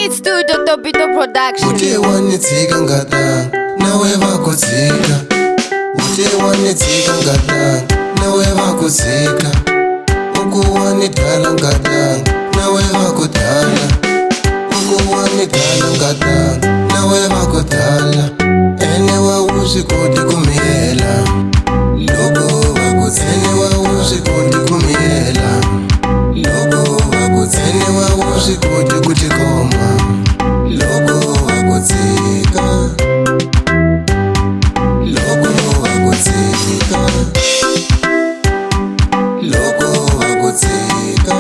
Beats Studio Tobito Production. Uche wanitsika ngata nawe vakudzika. Uche wanitsika ngata nawe vakudzika. Uku wanidhala ngata nawe vakudhala. Uku wanidhala ngata nawe vakudhala. Ene wawuzvikoti kumiyela loko vakudzika. Ene wawuzvikoti kumiyela loko vakudzika. Ene wawuzvikoti kutikoma loko vakudzika. Loko vakudzika. Loko vakudzika.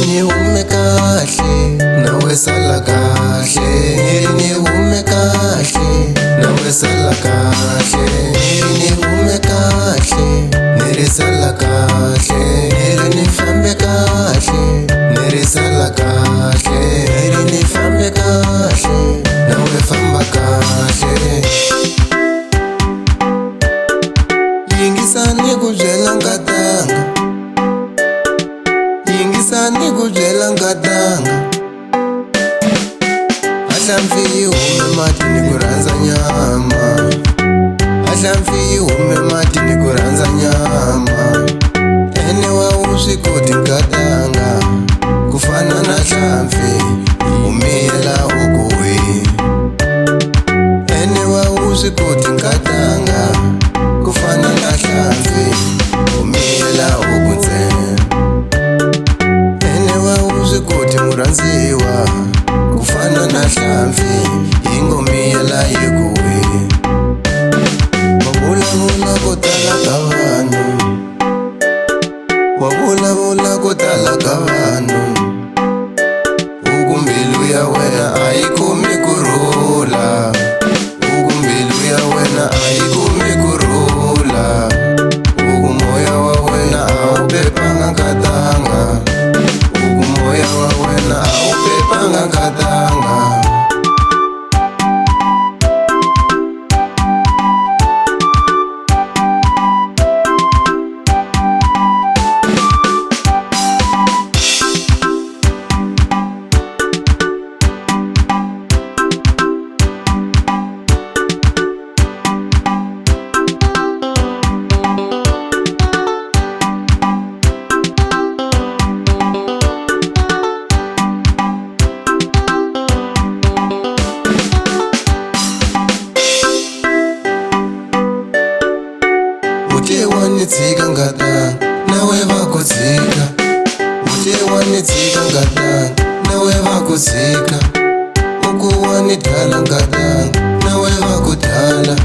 Nihume kahle nawe sala kahle. Nihume kahle nawe sala kahle. Nihume kahle nirisala kahle. Nifambe kahle nirisala kahle. Nifambe kahle nawe famba kahle. Yingisani kubyela ngatanga. Yingisani kubyela ngatanga. Ahlampfi yi hume mati ni ku rhandza nyama. Ahlampfi yi hume mati ni ku rhandza nyama. Ene wawusvikoti ngatanga ku fana na hlampfi humiyela hukuhi. Ene wawusvikoti ngatanga ku fana na hlampfi humiyela huku ntsena. Ene wawusvikoti murhandziwa ku fana na hlampfi yi ngomiyela hikuhi. Wavulavula ko tala ka vanhu. Wavulavula ko tala ka vanhu. Uku mbilu ya wena a yi khomi kurhula. Uku mbilu ya wena a yi khomi kurhula. Uku moya wa wena a wu pepanga ngatanga. Uku moya wa wena a wu pepanga ngatanga. Uche wanitsika ngata nawe vakudzika. Uche wanitsika ngata nawe vakudzika. Uku wanidhala ngata nawe vakudhala.